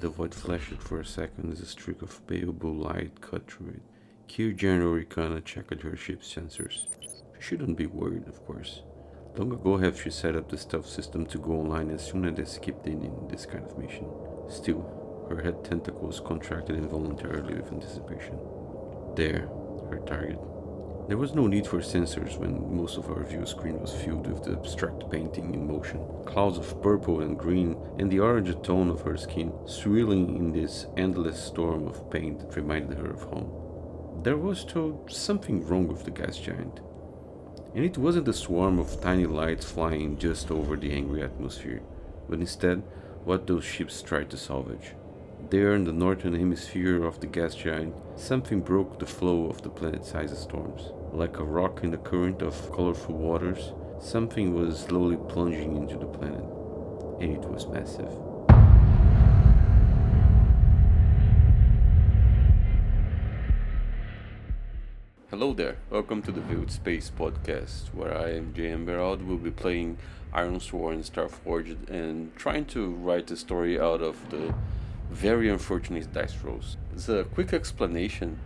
The void flashed for a second as a streak of pale blue light cut through it. Here General Orikana checked her ship's sensors. She shouldn't be worried, of course. Long ago have she set up the stealth system to go online as soon as they skipped in this kind of mission. Still, her head tentacles contracted involuntarily with anticipation. There, her target. There was no need for sensors when most of our view screen was filled with the abstract painting in motion. Clouds of purple and green, and the orange tone of her skin, swirling in this endless storm of paint that reminded her of home. There was, though, something wrong with the gas giant. And it wasn't a swarm of tiny lights flying just over the angry atmosphere, but instead what those ships tried to salvage. There in the northern hemisphere of the gas giant, something broke the flow of the planet-sized storms. Like a rock in the current of colorful waters, something was slowly plunging into the planet, and it was massive. Hello there, welcome to the Viewed Space podcast, where I am JMBeraldo will be playing Ironsworn Starforged and trying to write a story out of the very unfortunate dice rolls. As a quick explanation,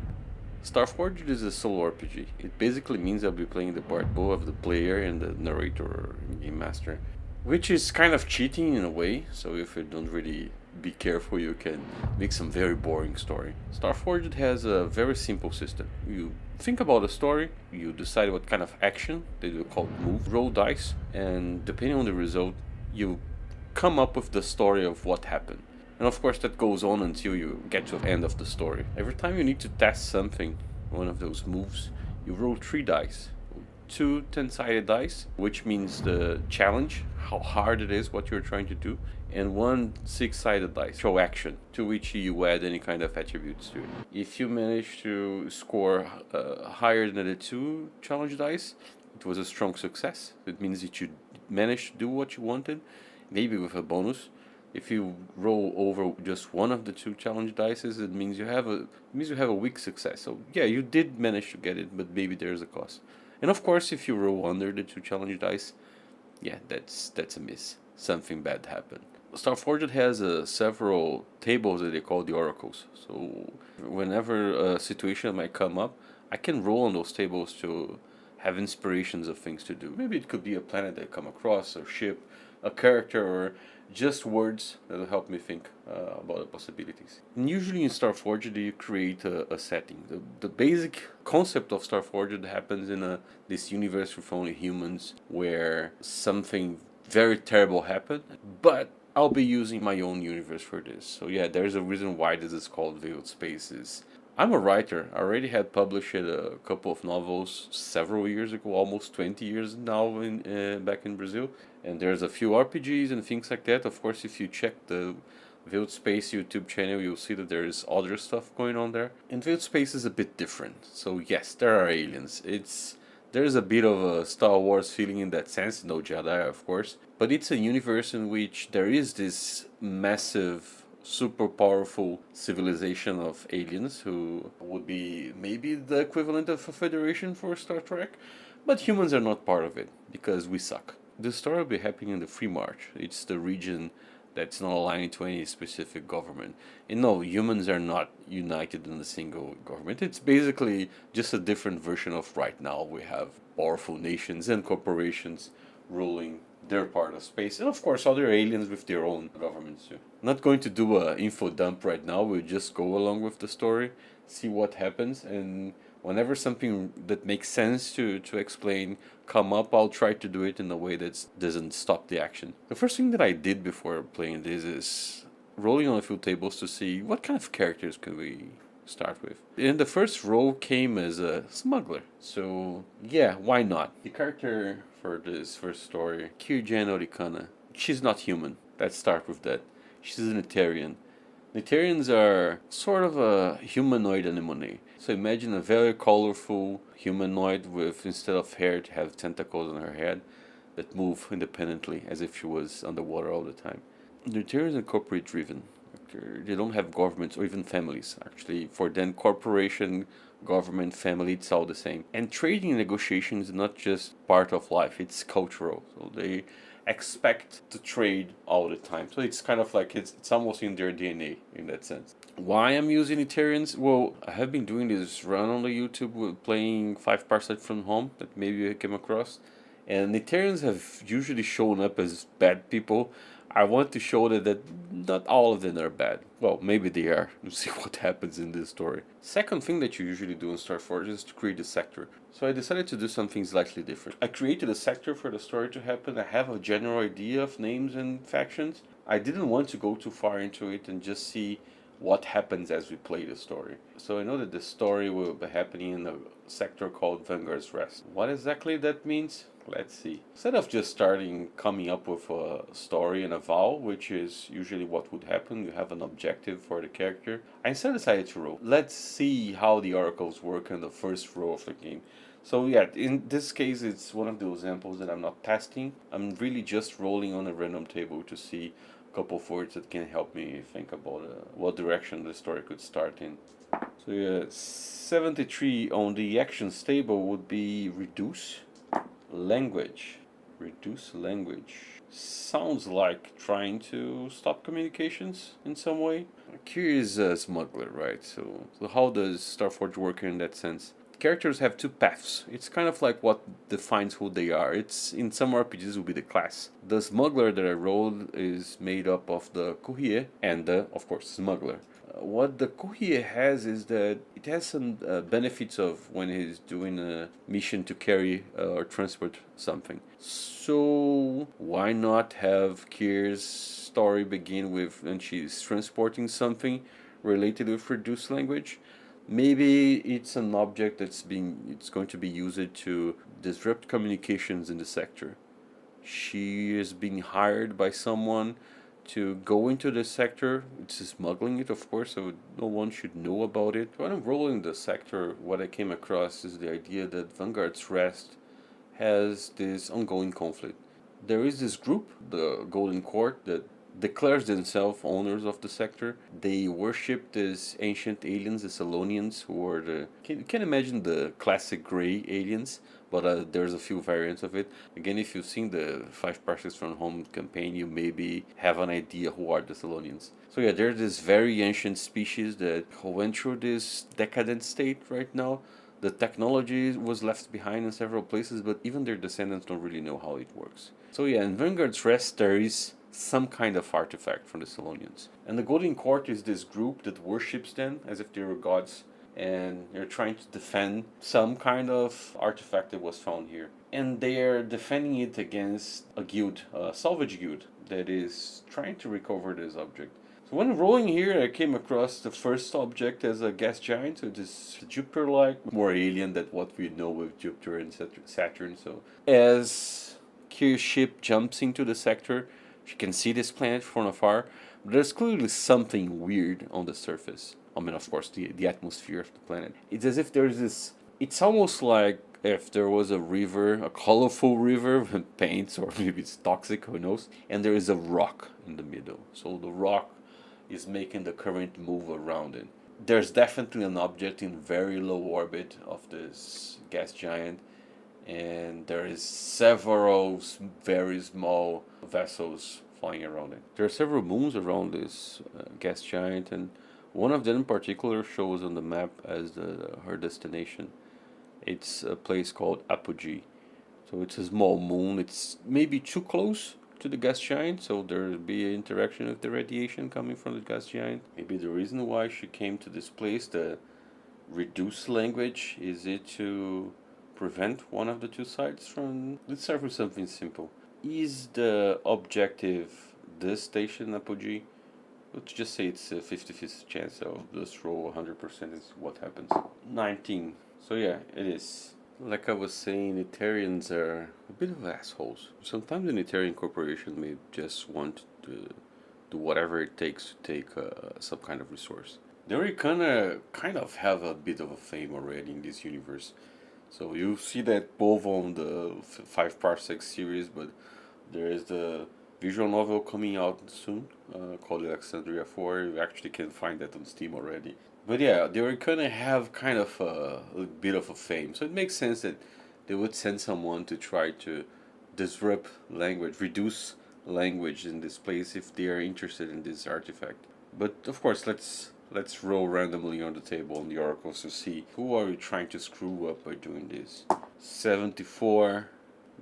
Starforged is a solo RPG. It basically means I'll be playing the part both of the player and the narrator or game master, which is kind of cheating in a way, so if you don't really be careful you can make some very boring story. Starforged has a very simple system. You think about a story, you decide what kind of action, they do called move, roll dice, and depending on the result, you come up with the story of what happened. And of course that goes on until you get to the end of the story. Every time you need to test something, one of those moves, you roll 3 dice. 2 10-sided dice, which means the challenge, how hard it is, what you're trying to do, and 1 6-sided dice, show action, to which you add any kind of attributes to it. If you manage to score higher than the 2 challenge dice, it was a strong success. It means that you managed to do what you wanted, maybe with a bonus. If you roll over just one of the 2 challenge dices, it means you have a weak success. So yeah, you did manage to get it, but maybe there's a cost. And of course, if you roll under the 2 challenge dice, yeah, that's a miss. Something bad happened. Starforged has several tables that they call the oracles. So whenever a situation might come up, I can roll on those tables to have inspirations of things to do. Maybe it could be a planet that I come across, or ship, a character, or just words that will help me think about the possibilities. And usually in Starforged you create a setting. The basic concept of Starforged happens in this universe with only humans where something very terrible happened, but I'll be using my own universe for this. So yeah, there's a reason why this is called Veiled Spaces. I'm a writer. I already had published a couple of novels several years ago, almost 20 years now back in Brazil. And there's a few RPGs and things like that. Of course, if you check the Veiled Space YouTube channel, you'll see that there is other stuff going on there. And Veiled Space is a bit different. So yes, there are aliens. There's a bit of a Star Wars feeling in that sense. No Jedi, of course. But it's a universe in which there is this massive, super powerful civilization of aliens who would be maybe the equivalent of a federation for Star Trek, but humans are not part of it because we suck. The story will be happening in the Free March. It's the region that's not aligned to any specific government. And no, humans are not united in a single government. It's basically just a different version of right now. We have powerful nations and corporations ruling their part of space, and of course other aliens with their own governments too. I'm not going to do a info dump right now. We'll just go along with the story, see what happens, and whenever something that makes sense to explain come up, I'll try to do it in a way that doesn't stop the action. The first thing that I did before playing this is rolling on a few tables to see what kind of characters can we start with. And the first roll came as a smuggler. So yeah, why not? The character for this first story, Kirjan Orikana. She's not human. Let's start with that. She's a Netarian. Netarians are sort of a humanoid anemone. So imagine a very colorful humanoid with, instead of hair, to have tentacles on her head that move independently as if she was underwater all the time. Netarians are corporate driven. They don't have governments or even families. Actually, for them, corporation, government, family, it's all the same. And trading and negotiation is not just part of life, it's cultural. So they expect to trade all the time. So it's kind of like it's almost in their DNA in that sense. Why I'm using Ethereans? Well, I have been doing this run on the YouTube with playing 5 Parsec from Home that maybe you came across. And Ethereans have usually shown up as bad people. I want to show that not all of them are bad. Well, maybe they are. We'll see what happens in this story. Second thing that you usually do in Starforged is to create a sector. So I decided to do something slightly different. I created a sector for the story to happen. I have a general idea of names and factions. I didn't want to go too far into it and just see what happens as we play the story. So I know that the story will be happening in a sector called Vanguard's Rest. What exactly that means? Let's see. Instead of just coming up with a story and a vow, which is usually what would happen, you have an objective for the character, I instead decided to roll. Let's see how the oracles work in the first row of the game. So yeah, in this case it's one of those examples that I'm not testing. I'm really just rolling on a random table to see a couple of words that can help me think about what direction the story could start in. So yeah, 73 on the actions table would be reduce. Language. Reduce language. Sounds like trying to stop communications in some way. Kyr is a smuggler, right? So how does Starforge work in that sense? Characters have two paths. It's kind of like what defines who they are. It's in some RPGs will be the class. The smuggler that I rolled is made up of the courier and the, of course, smuggler. What the courier has is that it has some benefits of when he's doing a mission to carry or transport something. So why not have Kyr's story begin with when she's transporting something related with reduced language? Maybe it's an object it's going to be used to disrupt communications in the sector. She is being hired by someone to go into the sector. It's smuggling it, of course, so no one should know about it. When I'm rolling the sector, what I came across is the idea that Vanguard's Rest has this ongoing conflict. There is this group, the Golden Court, that declares themselves owners of the sector. They worship these ancient aliens, the Salonians, who are you can imagine the classic gray aliens, but there's a few variants of it. Again, if you've seen the 5 Parsec from Home campaign, you maybe have an idea who are the Salonians. So yeah, they're this very ancient species that went through this decadent state right now. The technology was left behind in several places, but even their descendants don't really know how it works. So yeah, in Vanguard's Rest, there is some kind of artifact from the Salonians. And the Golden Court is this group that worships them as if they were gods, and they're trying to defend some kind of artifact that was found here. And they're defending it against a guild, a Salvage guild, that is trying to recover this object. So when rolling here, I came across the first object as a gas giant, so it is Jupiter-like, more alien than what we know with Jupiter and Saturn. So as Kyr's ship jumps into the sector, she can see this planet from afar, but there's clearly something weird on the surface. I mean, of course, the atmosphere of the planet. It's as if there's this... It's almost like if there was a river, a colorful river with paints, or maybe it's toxic, who knows, and there is a rock in the middle. So the rock is making the current move around it. There's definitely an object in very low orbit of this gas giant, and there is several very small vessels flying around it. There are several moons around this gas giant, and one of them in particular shows on the map as her destination. It's a place called Apogee. So it's a small moon. It's maybe too close to the gas giant, so there'll be an interaction with the radiation coming from the gas giant. Maybe the reason why she came to this place, the reduced language, is it to prevent one of the two sides from... Let's start with something simple. Is the objective this station Apogee? Let's just say it's a 50-50 chance, so just roll 100% is what happens. 19. So yeah, it is. Like I was saying, Ethereans are a bit of assholes. Sometimes an Etherean corporation may just want to do whatever it takes to take some kind of resource. The Orikana kind of have a bit of a fame already in this universe. So you see that both on the 5 Parsec series, but there is the visual novel coming out soon called Alexandria 4. You actually can find that on Steam already. But yeah, they were gonna have kind of a bit of a fame, so it makes sense that they would send someone to try to disrupt language, reduce language in this place if they are interested in this artifact. But of course, let's roll randomly on the table on the oracles to see who are we trying to screw up by doing this. 74,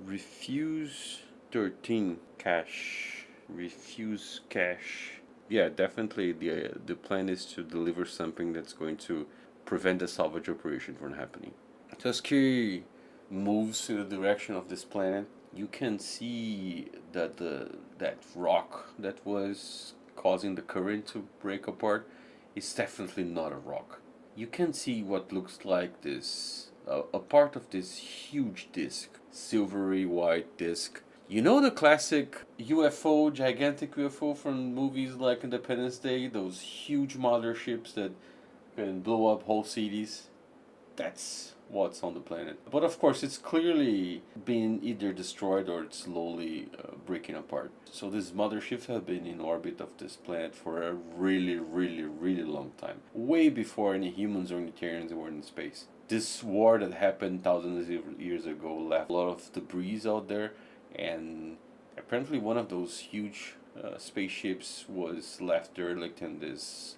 refuse 13, cash, refuse cash. Yeah, definitely the plan is to deliver something that's going to prevent the salvage operation from happening. Tusky moves in the direction of this planet. You can see that that rock that was causing the current to break apart is definitely not a rock. You can see what looks like this a part of this huge disc, silvery white disc. You know the classic UFO, gigantic UFO from movies like Independence Day, those huge motherships that can blow up whole cities? That's what's on the planet. But of course, it's clearly been either destroyed or it's slowly breaking apart. So these motherships have been in orbit of this planet for a really, really, really long time. Way before any humans or Unitarians were in space. This war that happened thousands of years ago left a lot of debris out there, and apparently one of those huge spaceships was left derelict in this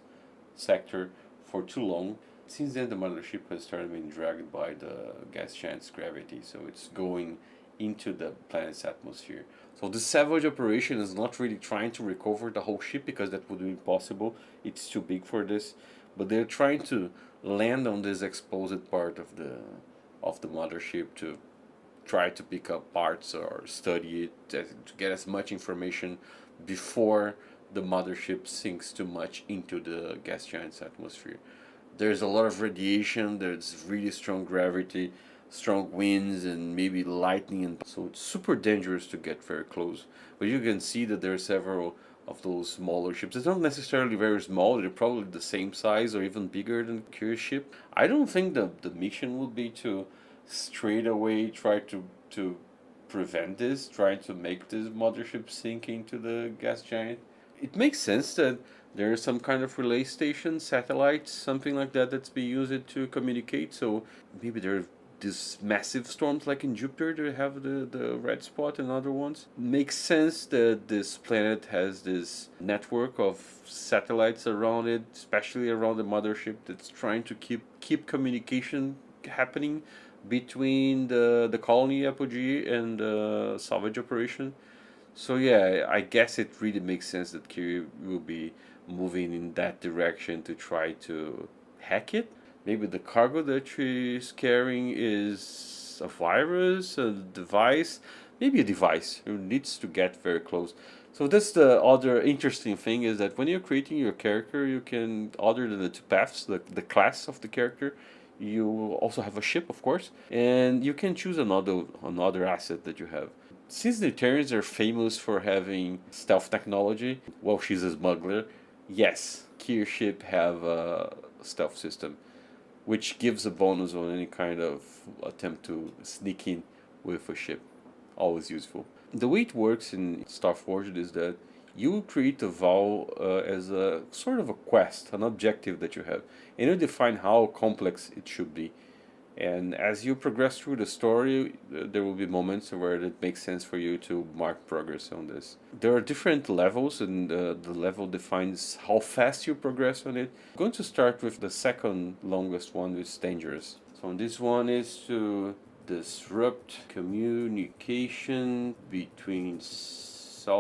sector for too long. Since then, the mothership has started being dragged by the gas giant's gravity, so it's going into the planet's atmosphere. So the Salvage operation is not really trying to recover the whole ship because that would be impossible. It's too big for this, but they're trying to land on this exposed part of the mothership to try to pick up parts or study it to get as much information before the mothership sinks too much into the gas giant's atmosphere. There's a lot of radiation, there's really strong gravity, strong winds, and maybe lightning, and so it's super dangerous to get very close. But you can see that there are several of those smaller ships. It's not necessarily very small, they're probably the same size or even bigger than Curious ship. I don't think the mission would be to straight away try to prevent this, try to make this mothership sink into the gas giant. It makes sense that there is some kind of relay station, satellite, something like that that's being used to communicate. So maybe there are these massive storms like in Jupiter, they have the red spot and other ones. Makes sense that this planet has this network of satellites around it, especially around the mothership, that's trying to keep communication happening between the colony apogee and the salvage operation. So yeah, I guess it really makes sense that Kiri will be moving in that direction to try to hack it. Maybe the cargo that she's carrying is a virus, a device, maybe a device who needs to get very close. So that's the other interesting thing is that when you're creating your character, you can, other than the two paths, the class of the character, you also have a ship, of course, and you can choose another asset that you have. Since the Terrans are famous for having stealth technology, well, she's a smuggler. Yes, Kier ship have a stealth system, which gives a bonus on any kind of attempt to sneak in with a ship. Always useful. The way it works in Starforged is that you create a vow as a sort of a quest, an objective that you have, and you define how complex it should be. And as you progress through the story, there will be moments where it makes sense for you to mark progress on this. There are different levels, and the level defines how fast you progress on it. I'm going to start with the second longest one, which is dangerous. So this one is to disrupt communication between salvage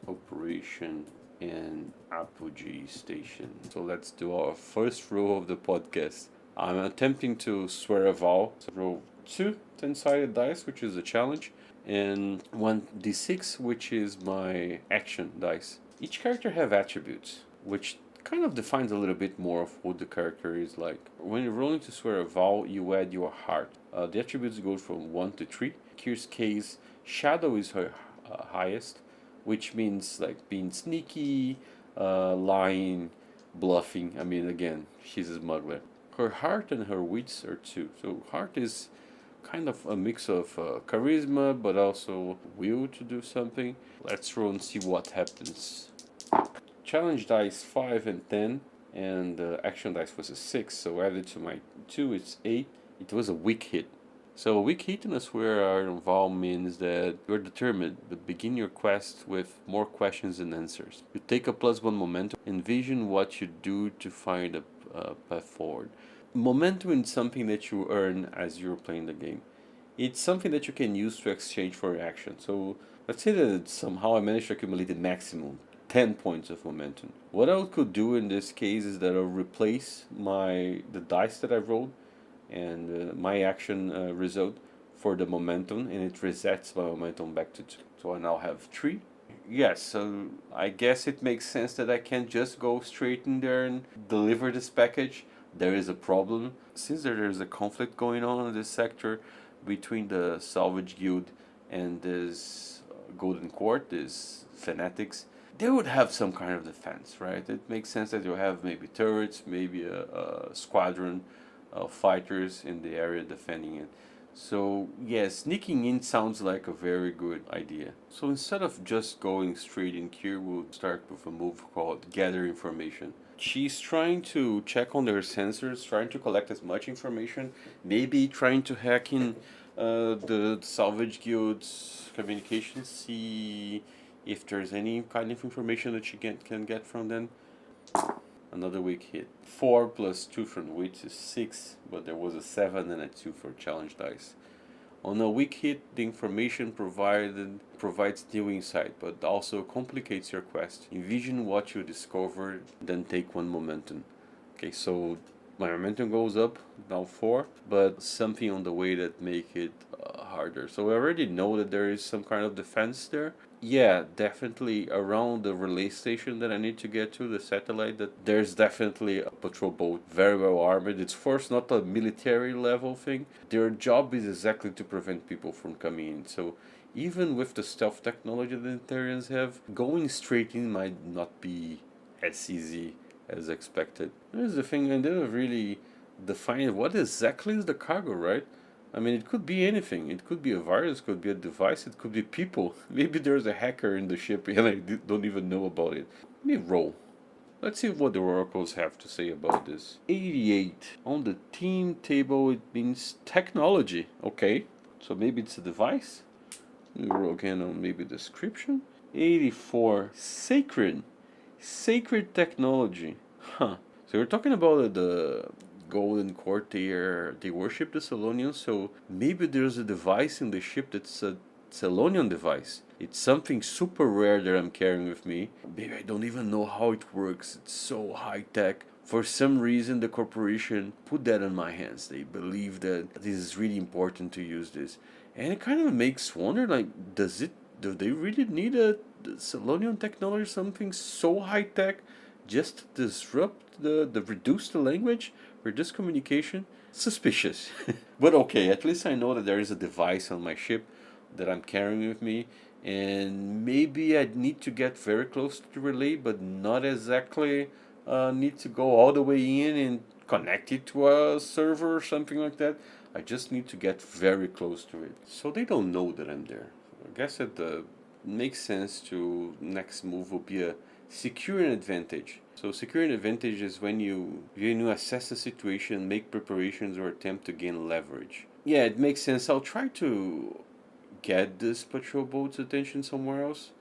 operation and apogee station. So let's do our first row of the podcast. I'm attempting to swear a vow. So roll 2 10-sided dice, which is a challenge, and 1d6, which is my action dice. Each character have attributes, which kind of defines a little bit more of what the character is like. When you're rolling to swear a vow, you add your heart. The attributes go from 1 to 3. Kier's case, shadow is her highest, which means like being sneaky, lying, bluffing. I mean, again, she's a smuggler. Her heart and her wits are 2. So heart is kind of a mix of charisma, but also will to do something. Let's roll and see what happens. Challenge dice 5 and 10, and action dice was a 6, so added to my 2, it's 8. It was a weak hit. So weak hit in a swear iron vow means that you're determined, but begin your quest with more questions than answers. You take a +1 momentum, envision what you do to find a path forward. Momentum is something that you earn as you're playing the game. It's something that you can use to exchange for action. So let's say that somehow I managed to accumulate the maximum 10 points of momentum. What I could do in this case is that I'll replace the dice that I rolled and my action result for the momentum, and it resets my momentum back to 2. So I now have 3. Yes, so I guess it makes sense that I can't just go straight in there and deliver this package. There is a problem. Since there is a conflict going on in this sector between the Salvage Guild and this Golden Court, these fanatics, they would have some kind of defense, right? It makes sense that you have maybe turrets, maybe a squadron of fighters in the area defending it. So yeah, sneaking in sounds like a very good idea. So instead of just going straight in here, we'll start with a move called Gather Information. She's trying to check on their sensors, trying to collect as much information, maybe trying to hack in the Salvage Guild's communication, see if there's any kind of information that she can get from them. Another weak hit. 4 plus 2 from wit is 6, but there was a 7 and a 2 for challenge dice. On a weak hit, the information provides new insight, but also complicates your quest. Envision what you discovered, then take 1 momentum. Okay, so my momentum goes up, now 4, but something on the way that make it harder. So I already know that there is some kind of defense there. Yeah, definitely around the relay station that I need to get to, the satellite, that there's definitely a patrol boat, very well armored. It's first not a military level thing. Their job is exactly to prevent people from coming in. So even with the stealth technology that the Therians have, going straight in might not be as easy as expected. Here's the thing, I didn't really define what exactly is the cargo, right? I mean, it could be anything. It could be a virus, it could be a device, it could be people. Maybe there's a hacker in the ship and I don't even know about it. Let me roll. Let's see what the oracles have to say about this. 88. On the team table, it means technology. Okay, so maybe it's a device. We roll again on maybe description. 84. Sacred. Sacred technology. Huh. So we're talking about the Golden Court. They worship the Salonians, so maybe there's a device in the ship that's a Salonian device. It's something super rare that I'm carrying with me. Maybe I don't even know how it works. It's so high tech. For some reason, the corporation put that in my hands. They believe that this is really important to use this, and it kind of makes wonder, like, do they really need a Salonian technology, something so high tech, just to disrupt the reduce the language, reduce communication? Suspicious. But okay, at least I know that there is a device on my ship that I'm carrying with me, and maybe I need to get very close to the relay, but not exactly need to go all the way in and connect it to a server or something like that. I just need to get very close to it. So they don't know that I'm there. I guess that makes sense to next move will be a secure an advantage. So secure an advantage is when you assess the situation, make preparations, or attempt to gain leverage. Yeah, it makes sense. I'll try to get this patrol boat's attention somewhere else.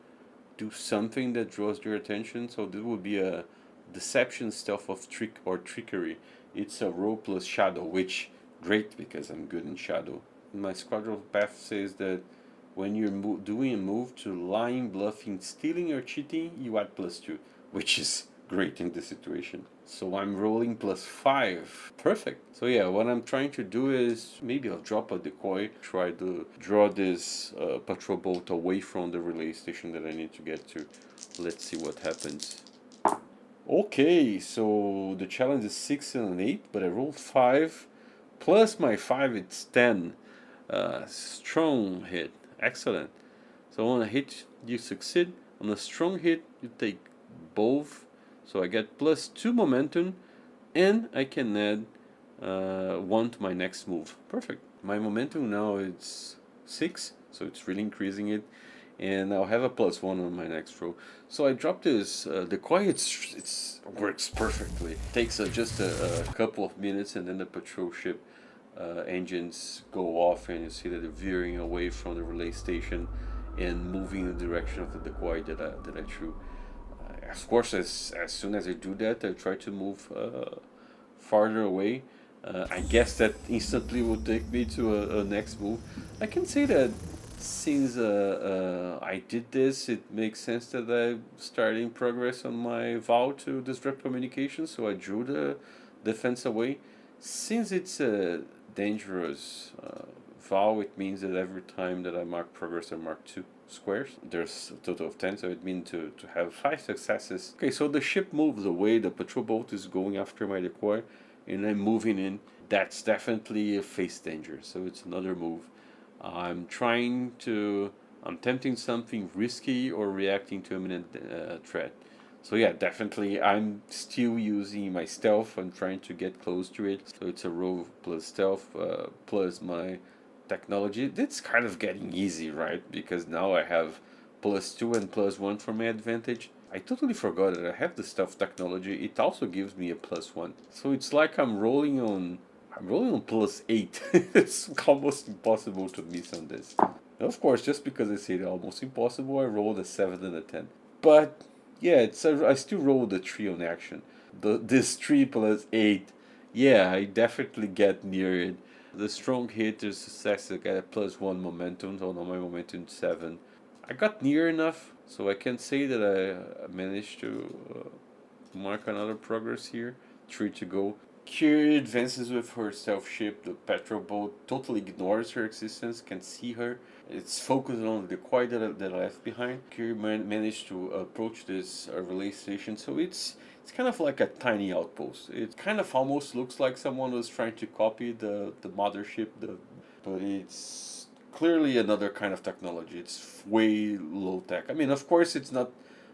Do something that draws their attention. So this would be a deception, stealth of trick or trickery. It's a roll plus shadow, which great because I'm good in shadow. My squadron path says that when you're doing a move to lying, bluffing, stealing, or cheating, you add +2, which is great in this situation. So I'm rolling +5. Perfect. So yeah, what I'm trying to do is maybe I'll drop a decoy, try to draw this patrol boat away from the relay station that I need to get to. Let's see what happens. Okay, so the challenge is 6 and an 8, but I rolled 5. Plus my 5, it's 10. Strong hit. Excellent. So on a hit, you succeed. On a strong hit, you take both. So I get +2 momentum, and I can add 1 to my next move. Perfect. My momentum now is 6, so it's really increasing it. And I'll have a +1 on my next row. So I dropped this decoy. It's works perfectly. Takes just a couple of minutes, and then the patrol ship engines go off, and you see that they're veering away from the relay station and moving in the direction of the decoy that I threw. Of course, as soon as I do that, I try to move farther away. I guess that instantly will take me to a next move. I can say that since I did this, it makes sense that I'm starting progress on my vow to disrupt communication, so I drew the defense away. Since it's a dangerous vow, it means that every time that I mark progress, I mark 2 squares. There's a total of 10, so it means to have 5 successes. Okay, so the ship moves away, the patrol boat is going after my decoy, and I'm moving in. That's definitely a face danger, so it's another move. I'm trying to. I'm tempting something risky or reacting to imminent threat. So yeah, definitely I'm still using my stealth. I'm trying to get close to it. So it's a roll plus stealth plus my technology. It's kind of getting easy, right? Because now I have +2 and +1 for my advantage. I totally forgot that I have the stealth technology. It also gives me a +1. So it's like I'm rolling on +8. It's almost impossible to miss on this. And of course, just because I say almost impossible, I rolled a 7 and a 10. But yeah, I still rolled a 3 on action. This 3 plus 8, yeah, I definitely get near it. The strong hit is success. I get a +1 momentum, so now my momentum 7. I got near enough, so I can say that I managed to mark another progress here. 3 to go. Kiri advances with her stealth ship. The patrol boat totally ignores her existence, can see her. It's focused on the decoy that I left behind. Kiri managed to approach this relay station, so it's kind of like a tiny outpost. It kind of almost looks like someone was trying to copy the mothership, but it's clearly another kind of technology. It's way low tech. I mean, of course, it's not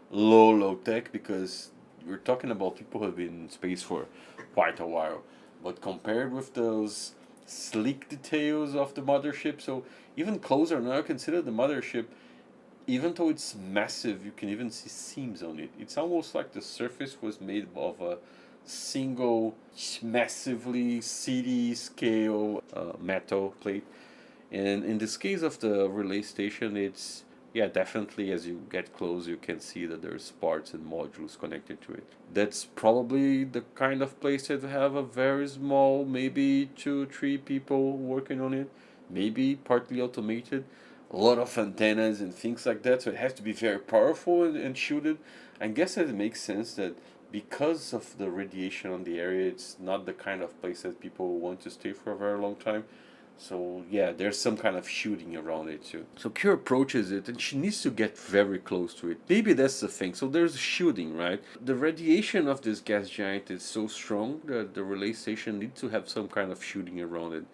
low tech because we're talking about people who have been in space for quite a while. But compared with those sleek details of the mothership, so even closer now, consider the mothership. Even though it's massive, you can even see seams on it. It's almost like the surface was made of a single, massively city scale metal plate. And in this case of the relay station, it's yeah, definitely as you get close, you can see that there's parts and modules connected to it. That's probably the kind of place that have a very small, maybe 2, 3 people working on it, maybe partly automated, a lot of antennas and things like that. So it has to be very powerful and shielded. I guess that it makes sense that because of the radiation on the area, it's not the kind of place that people want to stay for a very long time. So yeah, there's some kind of shooting around it too. So Kira approaches it and she needs to get very close to it. Maybe that's the thing. So there's shooting, right? The radiation of this gas giant is so strong that the relay station needs to have some kind of shooting around it.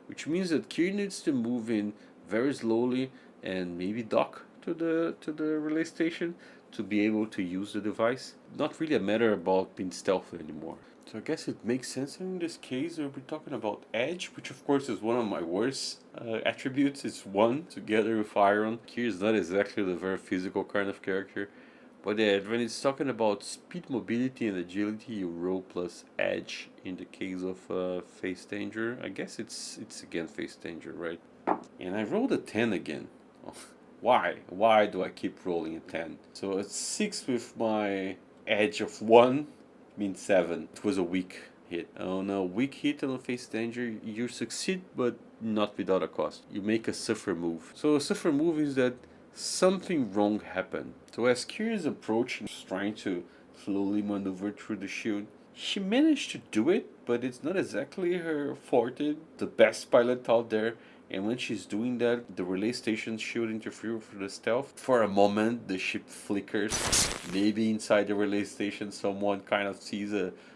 Which means that Kira needs to move in very slowly and maybe dock to the relay station to be able to use the device. Not really a matter about being stealthy anymore. So I guess it makes sense in this case. We'll be talking about edge, which of course is one of my worst attributes. It's 1 together with iron. Kira is not exactly the very physical kind of character. But when it's talking about speed, mobility, and agility, you roll plus edge in the case of face danger. I guess it's again face danger, right? And I rolled a 10 again. Why? Why do I keep rolling a 10? So it's 6 with my edge of 1 means 7. It was a weak hit. On a weak hit on a face danger, you succeed, but not without a cost. You make a suffer move. So a suffer move is that something wrong happened. So as Kira is approaching, trying to slowly maneuver through the shield, she managed to do it, but it's not exactly her forte. The best pilot out there. And when she's doing that, the relay station shield interfere with the stealth. For a moment, the ship flickers. Maybe inside the relay station, someone kind of sees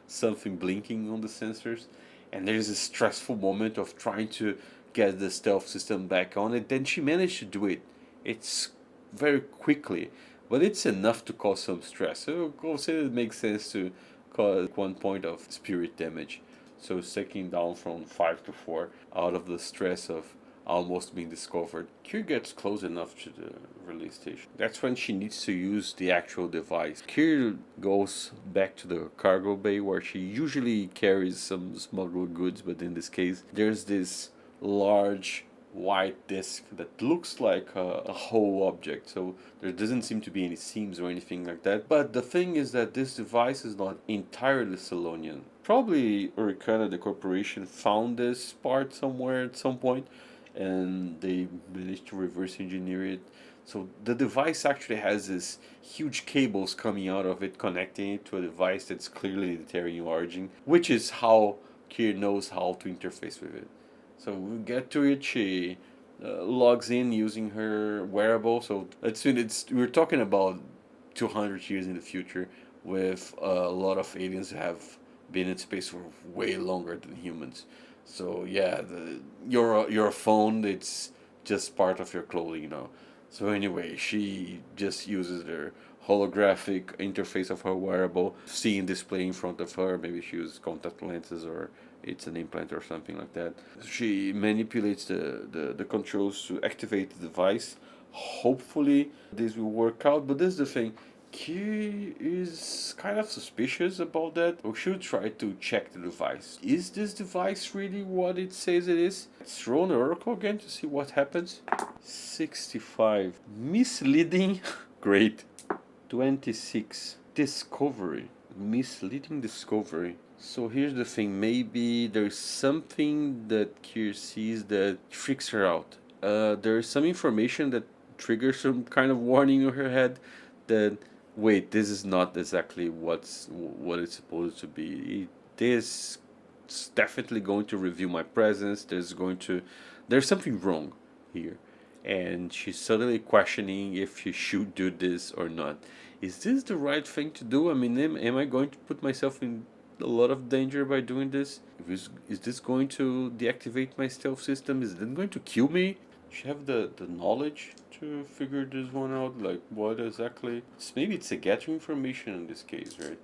something blinking on the sensors. And there's a stressful moment of trying to get the stealth system back on it. Then she managed to do it. It's very quickly, but it's enough to cause some stress. So I'll say it makes sense to cause 1 point of spirit damage. So it's taking down from 5 to 4 out of the stress of almost being discovered. Kier gets close enough to the relay station. That's when she needs to use the actual device. Kier goes back to the cargo bay where she usually carries some smuggled goods, but in this case, there's this large white disc that looks like a whole object, so there doesn't seem to be any seams or anything like that. But the thing is that this device is not entirely Solonian. Probably Orikana, the corporation, found this part somewhere at some point, and they managed to reverse engineer it. So the device actually has this huge cables coming out of it, connecting it to a device that's clearly the Terran origin, which is how Kier knows how to interface with it. So we get to it. She logs in using her wearable. So we're talking about 200 years in the future, with a lot of aliens who have been in space for way longer than humans. So yeah, your phone, it's just part of your clothing now. So anyway, she just uses her holographic interface of her wearable, seeing display in front of her. Maybe she uses contact lenses or it's an implant or something like that. She manipulates the controls to activate the device. Hopefully this will work out, but this is the thing. He is kind of suspicious about that. We should try to check the device. Is this device really what it says it is? Let's throw an oracle again to see what happens. 65. Misleading. Great. 26. Discovery. Misleading discovery. So here's the thing. Maybe there's something that Kier sees that freaks her out. There's some information that triggers some kind of warning in her head that, wait, this is not exactly what it's supposed to be. This is definitely going to reveal my presence. There's something wrong here, and she's suddenly questioning if she should do this or not. Is this the right thing to do? I mean, am I going to put myself in a lot of danger by doing this? Is this going to deactivate my stealth system? Is it going to kill me? She have the knowledge to figure this one out, like what exactly. Maybe it's a get information in this case, right?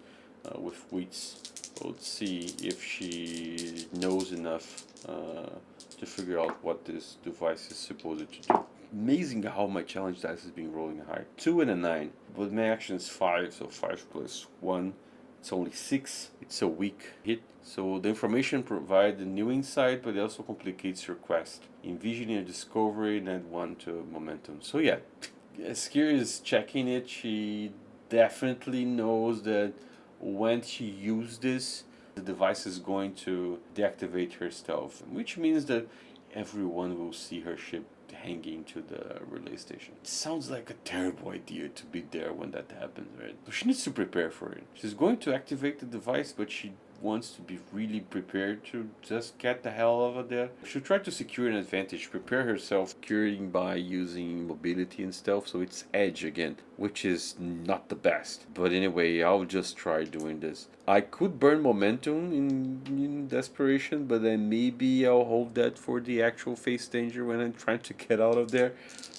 With Wheats. Let's see if she knows enough to figure out what this device is supposed to do. Amazing how my challenge dice has been rolling high. 2 and a 9, but my action is 5, so 5 plus 1. It's only 6. It's a weak hit. So the information provides a new insight, but it also complicates your quest. Envisioning a discovery and add 1 to momentum. So yeah, as Kier is checking it, she definitely knows that when she uses this, the device is going to deactivate her stealth, which means that everyone will see her ship hanging to the relay station. It sounds like a terrible idea to be there when that happens, right? So she needs to prepare for it. She's going to activate the device, but she wants to be really prepared to just get the hell out of there. She'll try to secure an advantage, prepare herself, curing by using mobility and stealth, so it's edge again, which is not the best. But anyway, I'll just try doing this. I could burn momentum in desperation, but then maybe I'll hold that for the actual face danger when I'm trying to get out of there.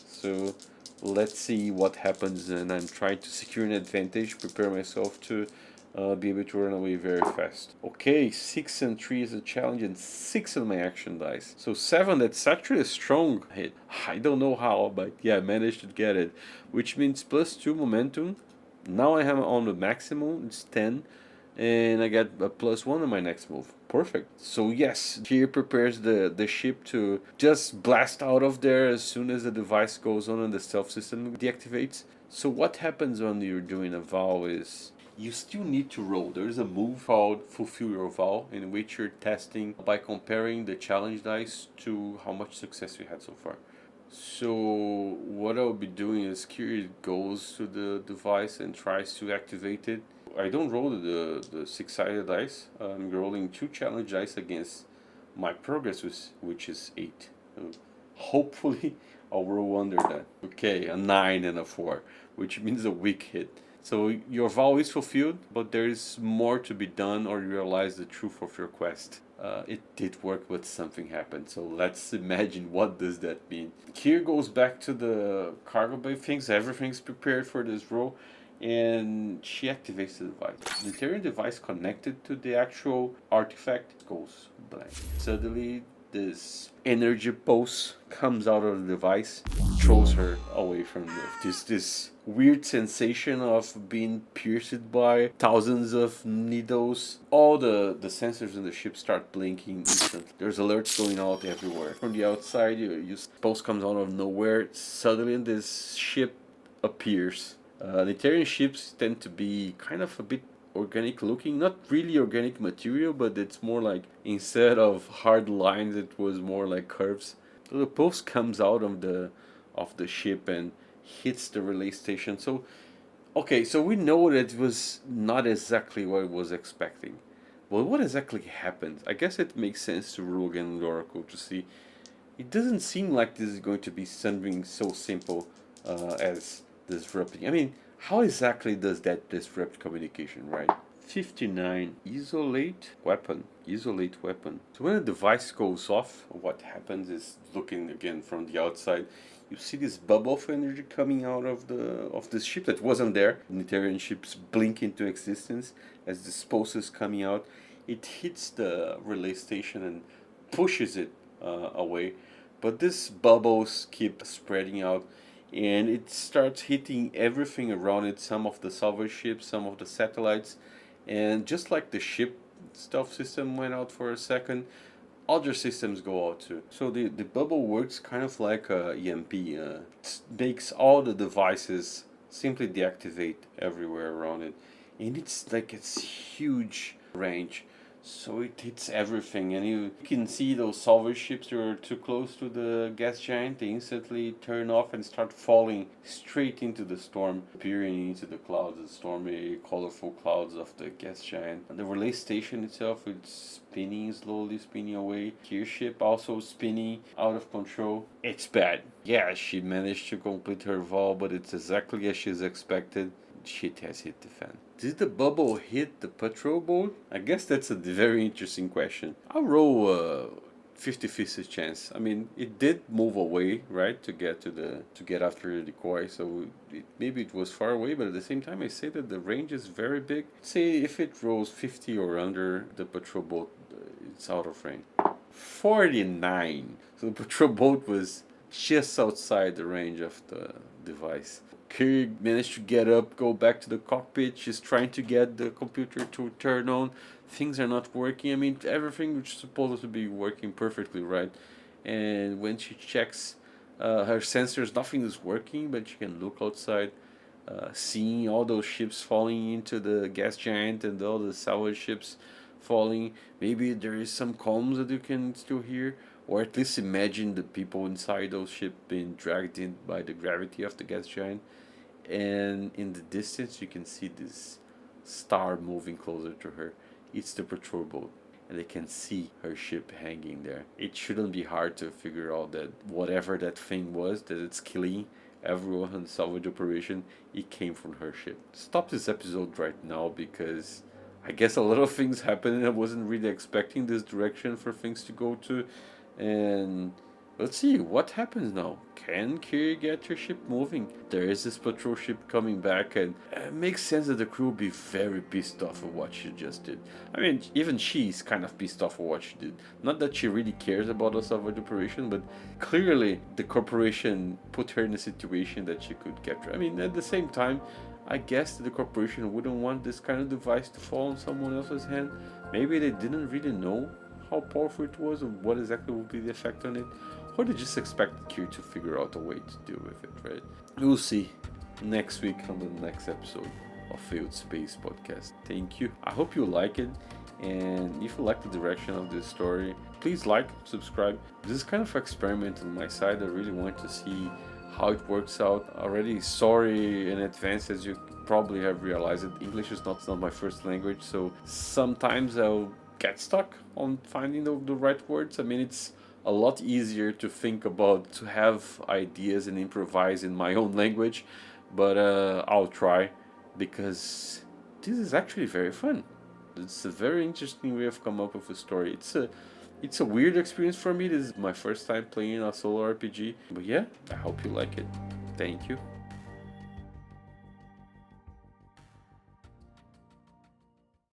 So let's see what happens, and I'm trying to secure an advantage, prepare myself to be able to run away very fast. Okay, 6 and 3 is a challenge, and 6 on my action dice. So 7, that's actually a strong hit. I don't know how, but yeah, I managed to get it. Which means plus 2 momentum. Now I have on the maximum, it's 10. And I get a plus 1 on my next move. Perfect. So yes, here prepares the ship to just blast out of there as soon as the device goes on and the stealth system deactivates. So what happens when you're doing a vow is you still need to roll. There is a move called Fulfill Your Vow, in which you're testing by comparing the challenge dice to how much success you had so far. So what I'll be doing is Kier goes to the device and tries to activate it. I don't roll the 6-sided dice. I'm rolling 2 challenge dice against my progress, which is 8. Hopefully I'll roll under that. Okay, a 9 and a 4, which means a weak hit. So your vow is fulfilled, but there is more to be done, or you realize the truth of your quest. It did work, but something happened. So let's imagine, what does that mean? Kier goes back to the cargo bay, thinks everything's prepared for this roll, and she activates the device. The interior device connected to the actual artifact goes blank. Suddenly, this energy pulse comes out of the device, throws her away from this weird sensation of being pierced by thousands of needles. All the sensors in the ship start blinking instantly. There's alerts going out everywhere. From the outside, you pulse comes out of nowhere. Suddenly, this ship appears. The Terran ships tend to be kind of a bit organic looking, not really organic material, but it's more like instead of hard lines it was more like curves. So the pulse comes out of the ship and hits the relay station. So okay, so we know that it was not exactly what it was expecting. Well, what exactly happened? I guess it makes sense to Rogan and Oracle to see. It doesn't seem like this is going to be something so simple as disrupting. I mean, how exactly does that disrupt communication, right? 59. Isolate weapon. Isolate weapon. So when a device goes off, what happens is, looking again from the outside, you see this bubble of energy coming out of this ship that wasn't there. Unitarian ships blink into existence as this pulse is coming out. It hits the relay station and pushes it away. But these bubbles keep spreading out and it starts hitting everything around it, some of the salvage ships, some of the satellites, and just like the ship stealth system went out for a second, other systems go out too. So the bubble works kind of like a EMP. It makes all the devices simply deactivate everywhere around it. And it's like it's huge range. So it hits everything, and you can see those salvage ships that are too close to the gas giant. They instantly turn off and start falling straight into the storm, peering into the clouds, the stormy, colorful clouds of the gas giant. And the relay station itself, it's spinning, slowly spinning away. Gear ship also spinning out of control. It's bad. Yeah, she managed to complete her vol, but it's exactly as she's expected. Shit has hit the fan. Did the bubble hit the patrol boat? I guess that's a very interesting question. I'll roll a 50-50 chance. I mean, it did move away, right, to get after the decoy. So maybe it was far away, but at the same time, I say that the range is very big. Say if it rolls 50 or under, the patrol boat, it's out of range. 49. So the patrol boat was just outside the range of the device. Kiri managed to get up, go back to the cockpit. She's trying to get the computer to turn on. Things are not working. I mean, everything was supposed to be working perfectly, right? And when she checks her sensors, nothing is working, but she can look outside, seeing all those ships falling into the gas giant and all the salvage ships falling. Maybe there is some comms that you can still hear, or at least imagine the people inside those ships being dragged in by the gravity of the gas giant. And in the distance you can see this star moving closer to her. It's the patrol boat, and they can see her ship hanging there. It shouldn't be hard to figure out that whatever that thing was that it's killing everyone in the salvage operation, it came from her ship. Stop this episode right now, because I guess a lot of things happened and I wasn't really expecting this direction for things to go to. And let's see what happens now. Can Kiri get her ship moving? There is this patrol ship coming back, and it makes sense that the crew will be very pissed off of what she just did. I mean, even she's kind of pissed off of what she did. Not that she really cares about the salvage operation, but clearly the corporation put her in a situation that she could capture. I mean, at the same time, I guess the corporation wouldn't want this kind of device to fall in someone else's hand. Maybe they didn't really know how powerful it was and what exactly would be the effect on it, or they just expected Kiri to figure out a way to deal with it, right? We'll see next week on the next episode of Failed Space Podcast. Thank you. I hope you like it, and if you like the direction of this story, please like, subscribe. This is kind of an experiment on my side. I really want to see how it works out. Already sorry in advance, as you probably have realized, that English is not my first language, so sometimes I'll get stuck on finding the right words. I mean, it's a lot easier to think about, to have ideas and improvise in my own language, but I'll try, because this is actually very fun. It's a very interesting way of come up with a story. It's a weird experience for me. This is my first time playing a solo RPG, but yeah, I hope you like it. Thank you.